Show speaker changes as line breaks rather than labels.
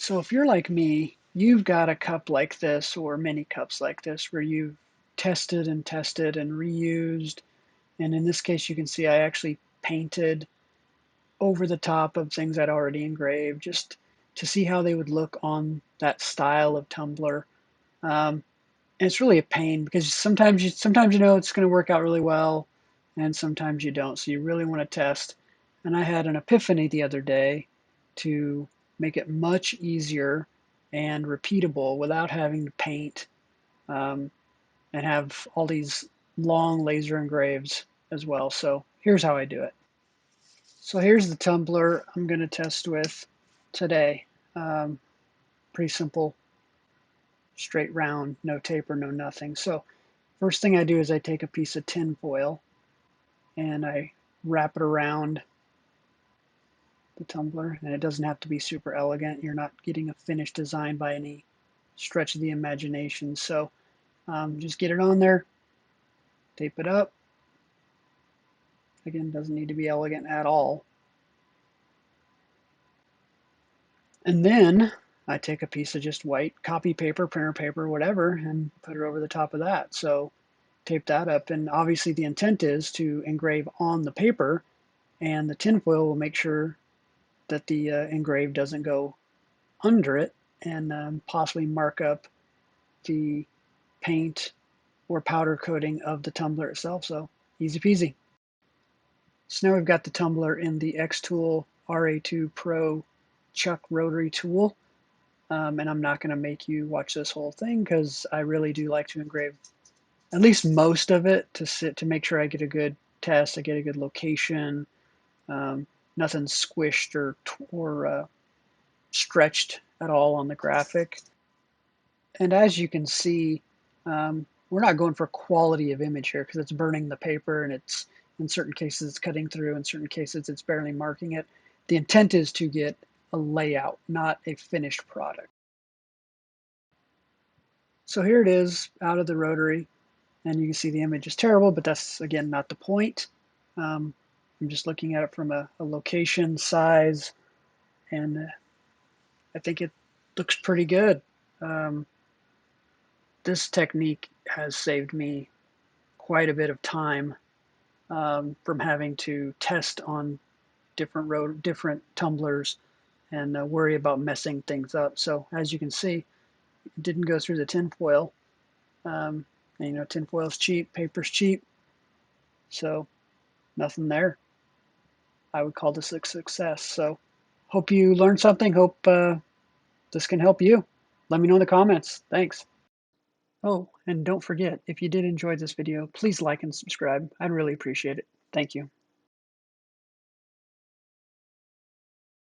So if you're like me, you've got a cup like this or many cups like this where you've tested and tested and reused. And in this case, you can see I actually painted over the top of things I'd already engraved just to see how they would look on that style of tumbler. And it's really a pain because sometimes you know it's going to work out really well, and sometimes you don't. So you really want to test. And I had an epiphany the other day to make it much easier and repeatable without having to paint um, and have all these long laser engraves as well. So here's how I do it. So here's the tumbler I'm going to test with today. Um, Pretty simple, straight round, no taper, no nothing. So first thing I do is I take a piece of tin foil and I wrap it around the tumbler, and it doesn't have to be super elegant. You're not getting a finished design by any stretch of the imagination. So just get it on there, tape it up. Again, doesn't need to be elegant at all. And then I take a piece of just white copy paper, printer paper, whatever, and put it over the top of that. So tape that up. And obviously the intent is to engrave on the paper, and the tinfoil will make sure that the engrave doesn't go under it and possibly mark up the paint or powder coating of the tumbler itself. So easy peasy. So now we've got the tumbler in the X-Tool RA2 Pro Chuck rotary tool. And I'm not going to make you watch this whole thing because I really do like to engrave at least most of it to make sure I get a good test, I get a good location, nothing squished or stretched at all on the graphic. And as you can see, we're not going for quality of image here because it's burning the paper and it's in certain cases it's cutting through, in certain cases it's barely marking it. The intent is to get a layout, not a finished product. So here it is out of the rotary, and you can see the image is terrible, but that's again not the point. Um, I'm just looking at it from a location, size, and I think it looks pretty good. Um, this technique has saved me quite a bit of time from having to test on different tumblers and worry about messing things up. So as you can see, it didn't go through the tin foil. And, you know, tin foil's cheap, paper's cheap, so nothing there. I would call this a success. So hope you learned something. Hope this can help you. Let me know in the comments. Thanks. Oh, and don't forget, if you did enjoy this video, please like and subscribe. I'd really appreciate it. Thank you.